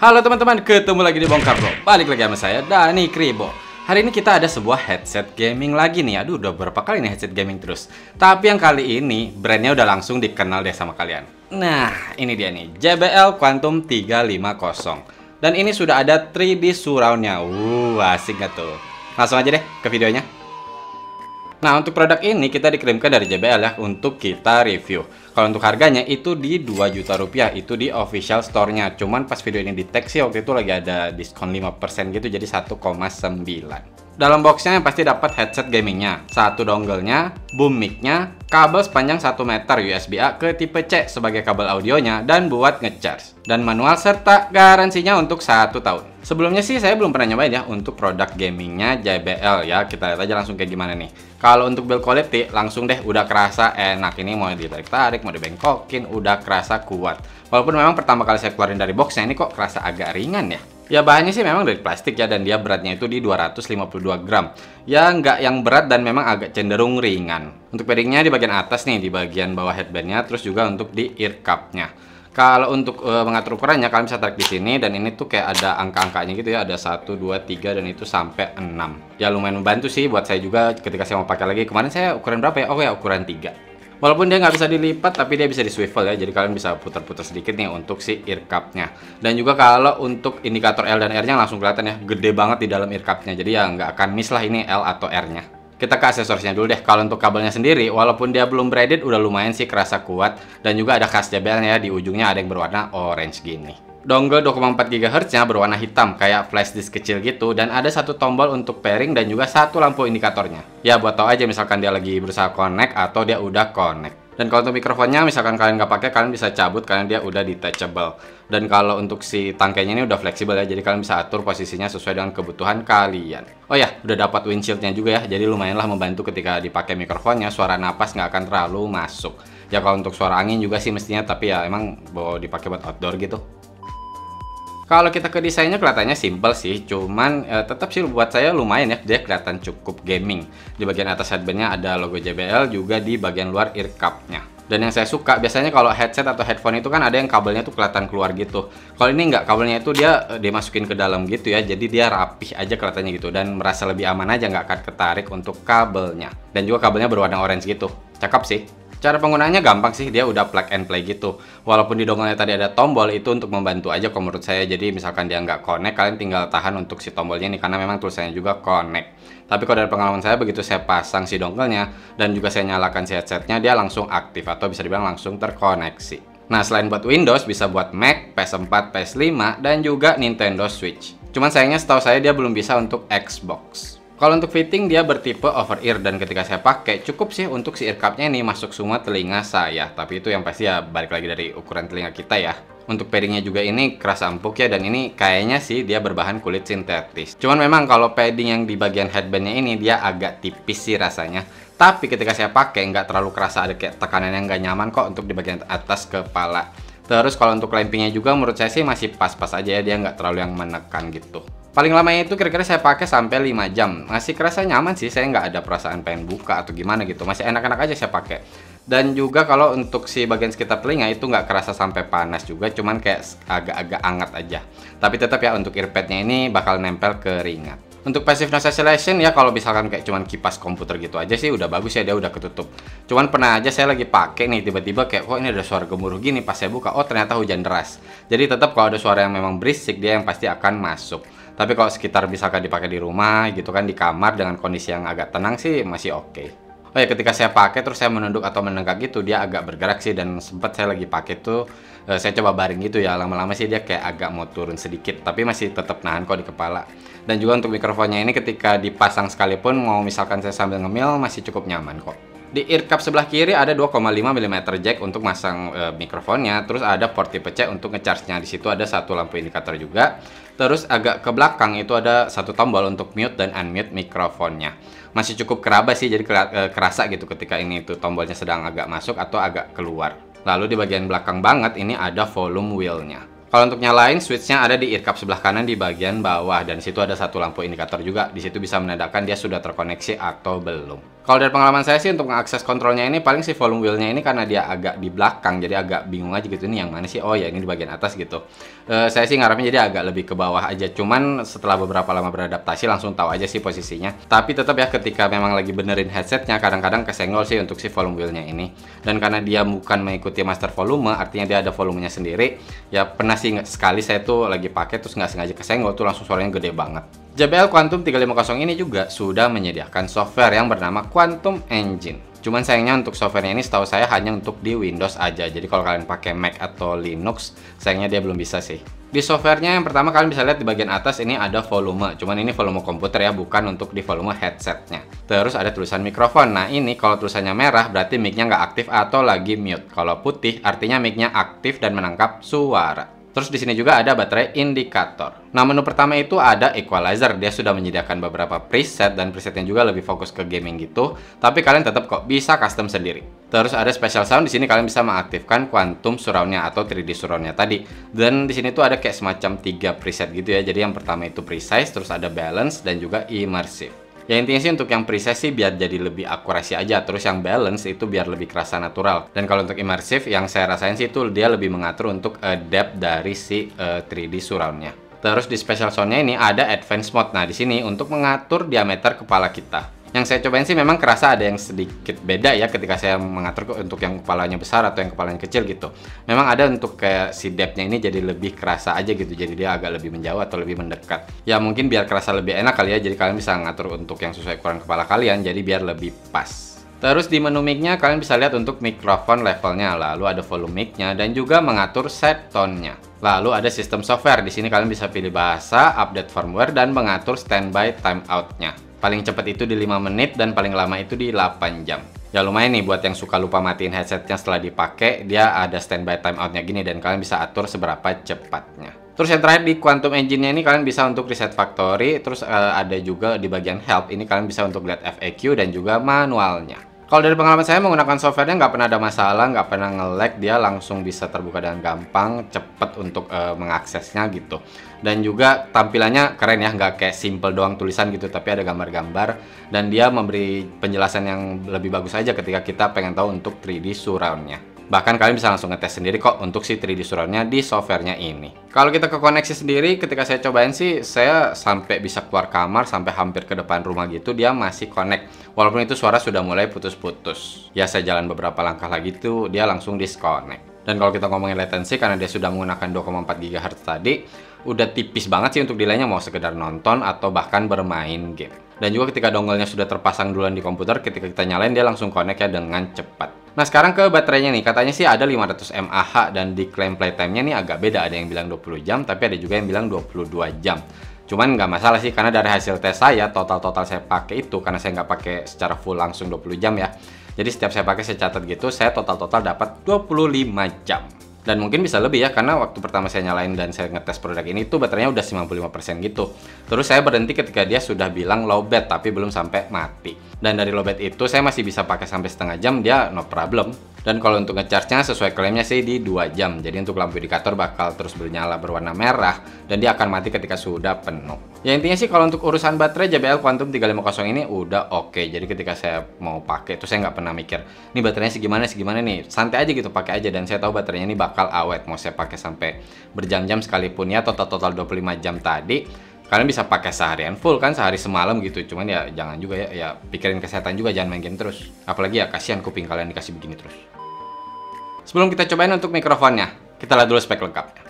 Halo teman-teman, ketemu lagi di Bongkar Bro. Balik lagi sama saya, Dani Kribo. Hari ini kita ada sebuah headset gaming lagi nih. Aduh, udah berapa kali nih headset gaming terus. Tapi yang kali ini, brandnya udah langsung dikenal deh sama kalian. Nah, ini dia nih, JBL Quantum 350. Dan ini sudah ada 3D surround-nya. Asik gak tuh? Langsung aja deh ke videonya. Nah, untuk produk ini kita dikirimkan dari JBL ya untuk kita review. Kalau untuk harganya itu di 2 juta rupiah, itu di official store-nya. Cuman pas video ini di tag sih waktu itu lagi ada diskon 5% gitu, jadi 1,9. Dalam boxnya yang pasti dapat headset gamingnya, satu dongle-nya, boom mic-nya, kabel sepanjang 1 meter USB-A ke tipe C sebagai kabel audionya, dan buat ngecharge. Dan manual serta garansinya untuk 1 tahun. Sebelumnya sih saya belum pernah nyobain ya untuk produk gamingnya JBL ya. Kita lihat aja langsung kayak gimana nih. Kalau untuk build quality langsung deh udah kerasa enak. Ini mau ditarik-tarik, mau dibengkokin, udah kerasa kuat. Walaupun memang pertama kali saya keluarin dari boxnya ini kok kerasa agak ringan ya. Ya bahannya sih memang dari plastik ya, dan dia beratnya itu di 252 gram. Ya nggak yang berat dan memang agak cenderung ringan. Untuk paddingnya di bagian atas nih, di bagian bawah headbandnya, terus juga untuk di ear cup-nya. Kalau untuk mengatur ukurannya kalian bisa tarik di sini, dan ini tuh kayak ada angka-angkanya gitu ya, ada 1, 2, 3 dan itu sampai 6. Ya lumayan membantu sih buat saya juga ketika saya mau pakai lagi. Kemarin saya ukuran berapa ya? Oh ya, ukuran 3. Walaupun dia nggak bisa dilipat, tapi dia bisa di swivel ya, jadi kalian bisa putar-putar sedikit nih untuk si ear cup-nya. Dan juga kalau untuk indikator L dan R-nya langsung kelihatan ya, gede banget di dalam ear cup-nya, jadi ya nggak akan miss lah ini L atau R-nya. Kita ke aksesorisnya dulu deh. Kalau untuk kabelnya sendiri, walaupun dia belum braided, udah lumayan sih kerasa kuat. Dan juga ada khas JBL-nya ya, di ujungnya ada yang berwarna orange gini. Dongle 2,4 GHz-nya berwarna hitam, kayak flash disk kecil gitu. Dan ada satu tombol untuk pairing dan juga satu lampu indikatornya. Ya buat tahu aja misalkan dia lagi berusaha connect atau dia udah connect. Dan kalau untuk mikrofonnya, misalkan kalian nggak pakai, kalian bisa cabut karena dia udah detachable. Dan kalau untuk si tangkainya ini udah fleksibel ya, jadi kalian bisa atur posisinya sesuai dengan kebutuhan kalian. Oh ya, udah dapat windshield-nya juga ya, jadi lumayanlah membantu ketika dipakai mikrofonnya, suara napas nggak akan terlalu masuk. Ya kalau untuk suara angin juga sih mestinya, tapi ya emang mau dipakai buat outdoor gitu. Kalau kita ke desainnya kelihatannya simple sih, cuman tetap sih buat saya lumayan ya, dia kelihatan cukup gaming. Di bagian atas headbandnya ada logo JBL, juga di bagian luar ear cup-nya. Dan yang saya suka, biasanya kalau headset atau headphone itu kan ada yang kabelnya tuh kelihatan keluar gitu. Kalau ini nggak, kabelnya itu dia dimasukin ke dalam gitu ya, jadi dia rapih aja kelihatannya gitu. Dan merasa lebih aman aja, nggak akan ketarik untuk kabelnya. Dan juga kabelnya berwarna orange gitu, cakep sih. Cara penggunaannya gampang sih, dia udah plug and play gitu. Walaupun di dongle-nya tadi ada tombol, itu untuk membantu aja kalau menurut saya. Jadi misalkan dia nggak connect, kalian tinggal tahan untuk si tombolnya nih, karena memang tulisannya juga connect. Tapi kalau dari pengalaman saya, begitu saya pasang si dongle-nya dan juga saya nyalakan si headsetnya, dia langsung aktif atau bisa dibilang langsung terkoneksi. Nah, selain buat Windows, bisa buat Mac, PS4, PS5, dan juga Nintendo Switch. Cuman sayangnya setahu saya dia belum bisa untuk Xbox. Kalau untuk fitting dia bertipe over ear, dan ketika saya pakai cukup sih untuk si ear cup-nya ini masuk semua telinga saya. Tapi itu yang pasti ya balik lagi dari ukuran telinga kita ya. Untuk paddingnya juga ini kerasa empuk ya, dan ini kayaknya sih dia berbahan kulit sintetis. Cuman memang kalau padding yang di bagian headbandnya ini dia agak tipis sih rasanya. Tapi ketika saya pakai nggak terlalu kerasa ada kayak tekanan yang nggak nyaman kok untuk di bagian atas kepala. Terus kalau untuk clampingnya juga menurut saya sih masih pas-pas aja ya, dia nggak terlalu yang menekan gitu. Paling lamanya itu kira-kira saya pakai sampai 5 jam. Masih kerasa nyaman sih, saya nggak ada perasaan pengen buka atau gimana gitu. Masih enak-enak aja saya pakai. Dan juga kalau untuk si bagian sekitar telinga itu nggak kerasa sampai panas juga, cuman kayak agak-agak hangat aja. Tapi tetap ya untuk earpadnya ini bakal nempel ke ringat. Untuk passive noise cancellation ya, kalau misalkan kayak cuman kipas komputer gitu aja sih udah bagus ya, dia udah ketutup. Cuman pernah aja saya lagi pakai nih, tiba-tiba kayak kok ini ada suara gemuruh gini, pas saya buka, oh ternyata hujan deras. Jadi tetap kalau ada suara yang memang berisik, dia yang pasti akan masuk. Tapi kalau sekitar misalkan dipakai di rumah gitu kan, di kamar dengan kondisi yang agak tenang sih masih oke. Oh ya, ketika saya pakai terus saya menunduk atau menenggak gitu, dia agak bergerak sih, dan sempat saya lagi pakai tuh saya coba baring gitu ya, lama-lama sih dia kayak agak mau turun sedikit, tapi masih tetap nahan kok di kepala. Dan juga untuk mikrofonnya ini ketika dipasang sekalipun, mau misalkan saya sambil ngemil masih cukup nyaman kok. Di ear cup sebelah kiri ada 2,5 mm jack untuk masang mikrofonnya, terus ada port tipe C untuk ngecharge-nya. Di situ ada satu lampu indikator juga. Terus agak ke belakang itu ada satu tombol untuk mute dan unmute mikrofonnya. Masih cukup keraba sih, jadi kerasa gitu ketika ini tuh tombolnya sedang agak masuk atau agak keluar. Lalu di bagian belakang banget ini ada volume wheel-nya. Kalau untuk nyalain, switch-nya ada di ear cup sebelah kanan di bagian bawah, dan di situ ada satu lampu indikator juga. Di situ bisa menandakan dia sudah terkoneksi atau belum. Kalau dari pengalaman saya sih untuk mengakses kontrolnya ini paling si volume wheel-nya ini karena dia agak di belakang jadi agak bingung aja gitu, ini yang mana sih? Oh ya ini di bagian atas gitu. Saya sih ngarepnya jadi agak lebih ke bawah aja, cuman setelah beberapa lama beradaptasi langsung tahu aja sih posisinya. Tapi tetap ya ketika memang lagi benerin headsetnya kadang-kadang kesenggol sih untuk si volume wheel-nya ini. Dan karena dia bukan mengikuti master volume, artinya dia ada volumenya sendiri. Ya pernah sih sekali saya tuh lagi pakai terus nggak sengaja kesenggol tuh langsung suaranya gede banget. JBL Quantum 350 ini juga sudah menyediakan software yang bernama Quantum Engine. Cuman sayangnya untuk softwarenya ini setahu saya hanya untuk di Windows aja. Jadi kalau kalian pakai Mac atau Linux, sayangnya dia belum bisa sih. Di softwarenya yang pertama kalian bisa lihat di bagian atas ini ada volume. Cuman ini volume komputer ya, bukan untuk di volume headsetnya. Terus ada tulisan mikrofon. Nah ini kalau tulisannya merah berarti mic-nya nggak aktif atau lagi mute. Kalau putih artinya mic-nya aktif dan menangkap suara. Terus di sini juga ada baterai indikator. Nah, menu pertama itu ada equalizer. Dia sudah menyediakan beberapa preset dan presetnya juga lebih fokus ke gaming gitu. Tapi kalian tetap kok bisa custom sendiri. Terus ada special sound. Di sini kalian bisa mengaktifkan quantum surround-nya atau 3D surround-nya tadi. Dan di sini tuh ada kayak semacam 3 preset gitu ya. Jadi yang pertama itu precise, terus ada balance dan juga immersive. Ya intinya sih untuk yang precise sih biar jadi lebih akurasi aja. Terus yang balance itu biar lebih kerasa natural. Dan kalau untuk immersive yang saya rasain sih itu dia lebih mengatur untuk depth dari si 3D surround-nya. Terus di special sound-nya ini ada advanced mode. Nah di sini untuk mengatur diameter kepala kita. Yang saya cobain sih memang kerasa ada yang sedikit beda ya ketika saya mengatur untuk yang kepalanya besar atau yang kepalanya kecil gitu. Memang ada untuk kayak si depth-nya ini jadi lebih kerasa aja gitu. Jadi dia agak lebih menjauh atau lebih mendekat. Ya mungkin biar kerasa lebih enak kali ya. Jadi kalian bisa ngatur untuk yang sesuai ukuran kepala kalian. Jadi biar lebih pas. Terus di menu mic-nya kalian bisa lihat untuk mikrofon levelnya. Lalu ada volume mic-nya dan juga mengatur set tone-nya. Lalu ada sistem software. Di sini kalian bisa pilih bahasa, update firmware, dan mengatur standby timeout-nya. Paling cepat itu di 5 menit dan paling lama itu di 8 jam. Ya lumayan nih buat yang suka lupa matiin headsetnya setelah dipakai, dia ada standby timeout-nya gini dan kalian bisa atur seberapa cepatnya. Terus yang terakhir di Quantum Engine-nya ini kalian bisa untuk reset factory, terus ada juga di bagian help, ini kalian bisa untuk lihat FAQ dan juga manualnya. Kalau dari pengalaman saya menggunakan softwarenya nggak pernah ada masalah, nggak pernah nge-lag, dia langsung bisa terbuka dengan gampang, cepet untuk mengaksesnya gitu. Dan juga tampilannya keren ya, nggak kayak simple doang tulisan gitu, tapi ada gambar-gambar dan dia memberi penjelasan yang lebih bagus aja ketika kita pengen tahu untuk 3D surround-nya. Bahkan kalian bisa langsung ngetes sendiri kok untuk si 3D surround-nya di softwarenya ini. Kalau kita ke koneksi sendiri, ketika saya cobain sih, saya sampai bisa keluar kamar, sampai hampir ke depan rumah gitu, dia masih connect. Walaupun itu suara sudah mulai putus-putus. Ya saya jalan beberapa langkah lagi tuh, dia langsung disconnect. Dan kalau kita ngomongin latency, karena dia sudah menggunakan 2,4 GHz tadi, udah tipis banget sih untuk delaynya mau sekedar nonton atau bahkan bermain game. Dan juga ketika dongle-nya sudah terpasang duluan di komputer, ketika kita nyalain dia langsung connect ya dengan cepat. Nah sekarang ke baterainya nih, katanya sih ada 500 mAh dan di klaim playtime-nya nih agak beda. Ada yang bilang 20 jam, tapi ada juga yang bilang 22 jam. Cuman nggak masalah sih, karena dari hasil tes saya, total saya pakai itu, karena saya nggak pakai secara full langsung 20 jam ya. Jadi setiap saya pakai saya catat gitu, saya total dapat 25 jam. Dan mungkin bisa lebih ya, karena waktu pertama saya nyalain dan saya ngetes produk ini tuh baterainya udah 95% gitu. Terus saya berhenti ketika dia sudah bilang low bat, tapi belum sampai mati. Dan dari low bat itu saya masih bisa pakai sampai setengah jam, dia no problem. Dan kalau untuk ngecharge-nya sesuai klaimnya sih di 2 jam. Jadi untuk lampu indikator bakal terus bernyala berwarna merah dan dia akan mati ketika sudah penuh. Ya intinya sih kalau untuk urusan baterai JBL Quantum 350 ini udah oke. Jadi ketika saya mau pakai itu saya nggak pernah mikir, nih baterainya segimana nih. Santai aja gitu, pakai aja, dan saya tahu baterainya ini bakal awet. Mau saya pakai sampai berjam-jam sekalipun ya, total 25 jam tadi. Kalian bisa pakai seharian full kan, sehari semalam gitu. Cuman ya jangan juga ya pikirin kesehatan juga, jangan main game terus. Apalagi ya kasihan kuping kalian dikasih begini terus. Sebelum kita cobain untuk mikrofonnya, kita lihat dulu spek lengkapnya.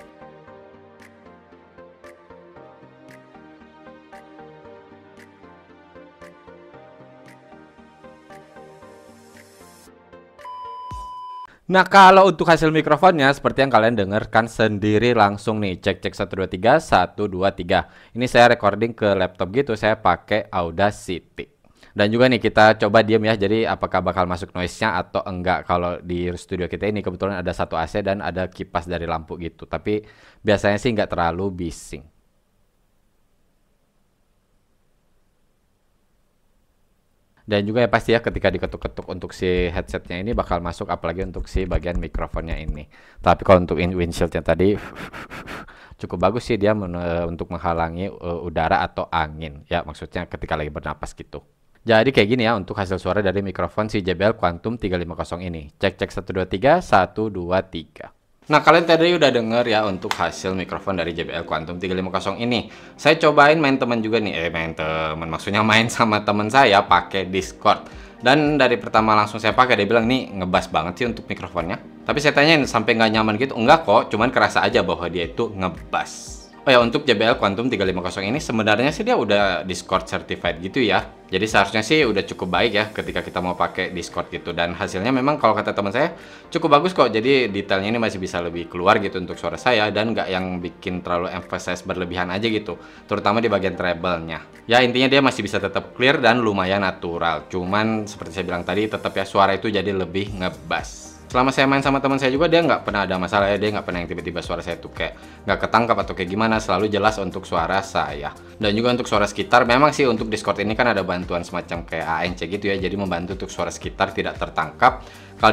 Nah, kalau untuk hasil mikrofonnya seperti yang kalian dengarkan sendiri langsung nih. Cek 123 123. Ini saya recording ke laptop gitu, saya pakai Audacity. Dan juga nih kita coba diam ya, jadi apakah bakal masuk noise-nya atau enggak. Kalau di studio kita ini kebetulan ada satu AC dan ada kipas dari lampu gitu. Tapi biasanya sih nggak terlalu bising. Dan juga ya pasti ya ketika diketuk-ketuk untuk si headsetnya ini bakal masuk, apalagi untuk si bagian mikrofonnya ini. Tapi kalau untuk windshieldnya tadi cukup bagus sih dia untuk menghalangi udara atau angin. Ya maksudnya ketika lagi bernapas gitu. Jadi kayak gini ya untuk hasil suara dari mikrofon si JBL Quantum 350 ini. Cek 123 123. Nah, kalian tadi udah denger ya untuk hasil mikrofon dari JBL Quantum 350 ini. Saya cobain main temen juga nih, main temen, maksudnya main sama temen saya pakai Discord. Dan dari pertama langsung saya pakai, dia bilang nih ngebas banget sih untuk mikrofonnya. Tapi saya tanyain sampai nggak nyaman gitu, enggak kok, cuman kerasa aja bahwa dia itu ngebas. Oh ya, untuk JBL Quantum 350 ini sebenarnya sih dia udah Discord certified gitu ya. Jadi seharusnya sih udah cukup baik ya ketika kita mau pakai Discord gitu. Dan hasilnya memang kalau kata teman saya cukup bagus kok. Jadi detailnya ini masih bisa lebih keluar gitu untuk suara saya. Dan nggak yang bikin terlalu emphasize berlebihan aja gitu. Terutama di bagian treble-nya. Ya intinya dia masih bisa tetap clear dan lumayan natural. Cuman seperti saya bilang tadi tetap ya suara itu jadi lebih ngebas. Selama saya main sama teman saya juga dia nggak pernah ada masalah ya, dia nggak pernah yang tiba-tiba suara saya tuh kayak nggak ketangkap atau kayak gimana, selalu jelas untuk suara saya. Dan juga untuk suara sekitar, memang sih untuk Discord ini kan ada bantuan semacam kayak ANC gitu ya, jadi membantu untuk suara sekitar tidak tertangkap.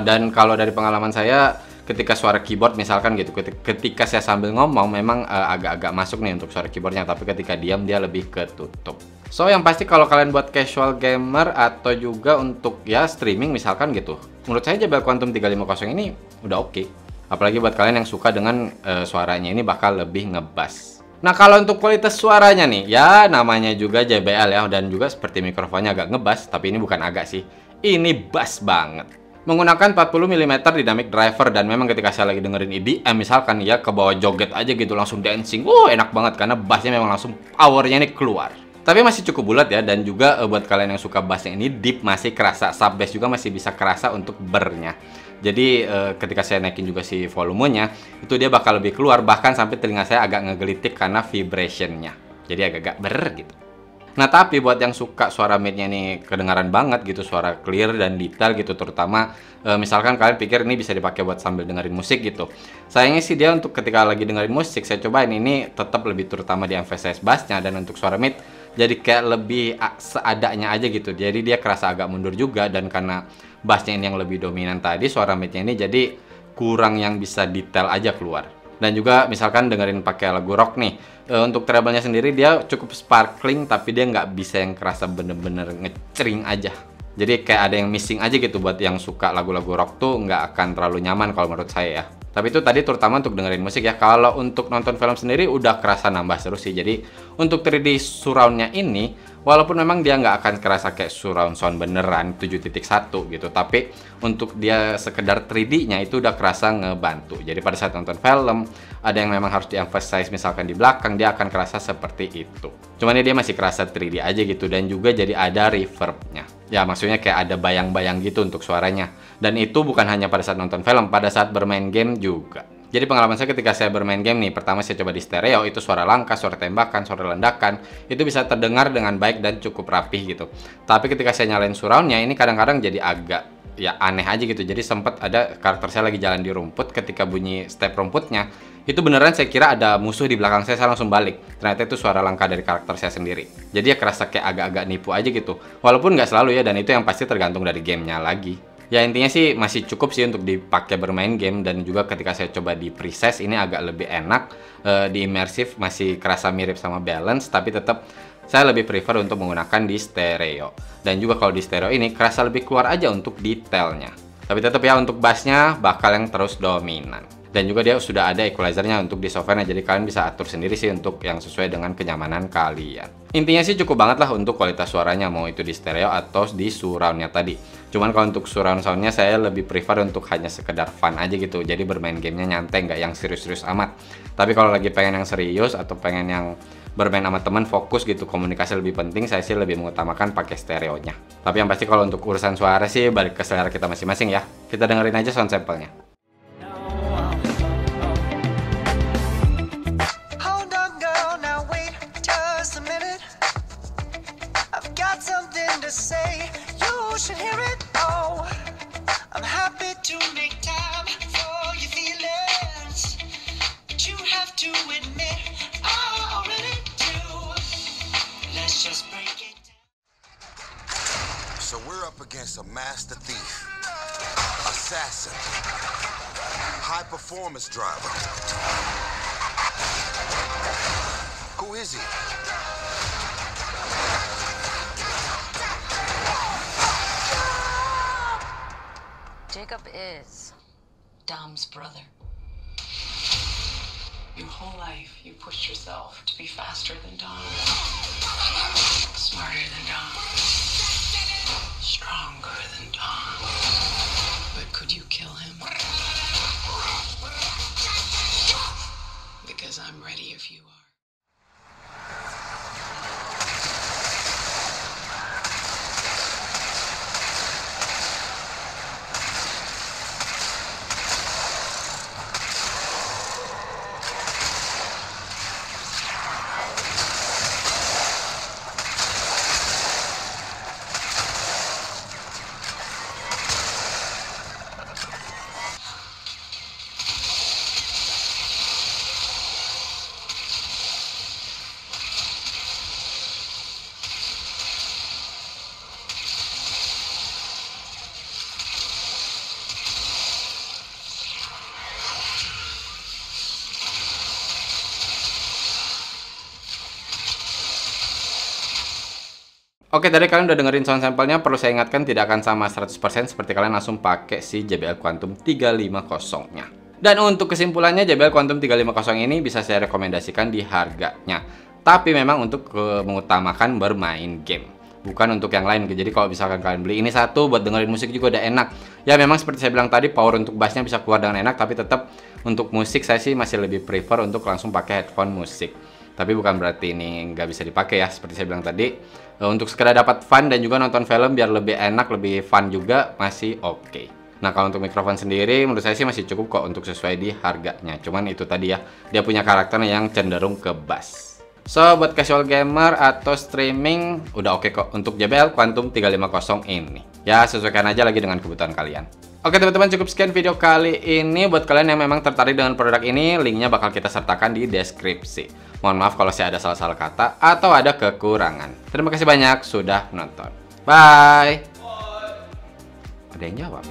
Dan kalau dari pengalaman saya, ketika suara keyboard misalkan gitu, ketika saya sambil ngomong memang agak-agak masuk nih untuk suara keyboardnya, tapi ketika diam dia lebih ketutup. So yang pasti kalau kalian buat casual gamer atau juga untuk ya streaming misalkan gitu, menurut saya JBL Quantum 350 ini udah oke. Apalagi buat kalian yang suka dengan suaranya ini bakal lebih ngebas. Nah kalau untuk kualitas suaranya nih, ya namanya juga JBL ya, dan juga seperti mikrofonnya agak ngebas, tapi ini bukan agak sih, ini bass banget. Menggunakan 40 mm dynamic driver, dan memang ketika saya lagi dengerin EDM misalkan ya ke bawah joget aja gitu langsung dancing, enak banget karena bassnya memang langsung powernya ini keluar. Tapi masih cukup bulat ya, dan juga buat kalian yang suka bassnya ini deep masih kerasa, sub bass juga masih bisa kerasa untuk bernya. Jadi ketika saya naikin juga si volumenya, itu dia bakal lebih keluar, bahkan sampai telinga saya agak ngegelitik karena vibrationnya. Jadi agak-agak ber gitu. Nah tapi buat yang suka suara midnya nih kedengaran banget gitu, suara clear dan detail gitu, terutama misalkan kalian pikir ini bisa dipakai buat sambil dengerin musik gitu. Sayangnya sih dia untuk ketika lagi dengerin musik, saya cobain ini tetap lebih terutama di emphasize bassnya, dan untuk suara mid jadi kayak lebih seadanya aja gitu. Jadi dia kerasa agak mundur juga, dan karena bassnya ini yang lebih dominan tadi, suara midnya ini jadi kurang yang bisa detail aja keluar. Dan juga misalkan dengerin pakai lagu rock nih, untuk treble-nya sendiri dia cukup sparkling, tapi dia nggak bisa yang kerasa bener-bener ngecering aja. Jadi kayak ada yang missing aja gitu. Buat yang suka lagu-lagu rock tuh nggak akan terlalu nyaman kalau menurut saya ya. Tapi itu tadi terutama untuk dengerin musik ya. Kalau untuk nonton film sendiri udah kerasa nambah terus sih. Jadi untuk 3D surround-nya ini, walaupun memang dia nggak akan kerasa kayak surround sound beneran 7.1 gitu, tapi untuk dia sekedar 3D-nya itu udah kerasa ngebantu. Jadi pada saat nonton film, ada yang memang harus di-emphasize misalkan di belakang, dia akan kerasa seperti itu. Cuman ya dia masih kerasa 3D aja gitu, dan juga jadi ada reverb-nya. Ya maksudnya kayak ada bayang-bayang gitu untuk suaranya. Dan itu bukan hanya pada saat nonton film, pada saat bermain game juga. Jadi pengalaman saya ketika saya bermain game nih, pertama saya coba di stereo, itu suara langkah, suara tembakan, suara ledakan, itu bisa terdengar dengan baik dan cukup rapih gitu. Tapi ketika saya nyalain surround-nya, ini kadang-kadang jadi agak ya aneh aja gitu. Jadi sempat ada karakter saya lagi jalan di rumput, ketika bunyi step rumputnya, itu beneran saya kira ada musuh di belakang saya langsung balik. Ternyata itu suara langkah dari karakter saya sendiri. Jadi ya kerasa kayak agak-agak nipu aja gitu. Walaupun nggak selalu ya, dan itu yang pasti tergantung dari gamenya lagi. Ya intinya sih masih cukup sih untuk dipakai bermain game, dan juga ketika saya coba di preset ini agak lebih enak, di immersive masih kerasa mirip sama balance, tapi tetap saya lebih prefer untuk menggunakan di stereo. Dan juga kalau di stereo ini kerasa lebih keluar aja untuk detailnya. Tapi tetap ya untuk bassnya bakal yang terus dominan. Dan juga dia sudah ada equalizernya untuk di softwarenya, jadi kalian bisa atur sendiri sih untuk yang sesuai dengan kenyamanan kalian. Intinya sih cukup banget lah untuk kualitas suaranya, mau itu di stereo atau di surroundnya tadi. Cuman kalau untuk surround soundnya saya lebih prefer untuk hanya sekedar fun aja gitu, jadi bermain gamenya nyantai, nggak yang serius-serius amat. Tapi kalau lagi pengen yang serius atau pengen yang bermain sama teman fokus gitu, komunikasi lebih penting, saya sih lebih mengutamakan pakai stereonya. Tapi yang pasti kalau untuk urusan suara sih balik ke selera kita masing-masing ya. Kita dengerin aja sound sample-nya. Say you should hear it. Oh, I'm happy to make time for your feelings, but you have to admit I already do. Let's just break it down. So we're up against a master thief, assassin, high performance driver. Who is he? Jacob is Dom's brother. Your whole life, you pushed yourself to be faster than Dom, smarter than Dom, stronger than Dom. But could you kill him? Because I'm ready if you are. Oke, tadi kalian udah dengerin sound sampelnya, perlu saya ingatkan tidak akan sama 100% seperti kalian langsung pakai si JBL Quantum 350-nya. Dan untuk kesimpulannya, JBL Quantum 350 ini bisa saya rekomendasikan di harganya. Tapi memang untuk mengutamakan bermain game, bukan untuk yang lain. Jadi kalau misalkan kalian beli ini satu buat dengerin musik juga udah enak. Ya memang seperti saya bilang tadi, power untuk bassnya bisa keluar dengan enak, tapi tetap untuk musik saya sih masih lebih prefer untuk langsung pakai headphone musik. Tapi bukan berarti ini nggak bisa dipakai ya, seperti saya bilang tadi. Untuk sekedar dapat fun dan juga nonton film biar lebih enak, lebih fun juga masih oke. Nah kalau untuk mikrofon sendiri menurut saya sih masih cukup kok untuk sesuai di harganya. Cuman itu tadi ya, dia punya karakter yang cenderung ke bass. So buat casual gamer atau streaming udah oke kok untuk JBL Quantum 350 ini. Ya sesuaikan aja lagi dengan kebutuhan kalian. Oke teman-teman, cukup sekian video kali ini. Buat kalian yang memang tertarik dengan produk ini, linknya bakal kita sertakan di deskripsi. Mohon maaf kalau saya ada salah-salah kata atau ada kekurangan. Terima kasih banyak sudah nonton. Bye. Ada yang jawab.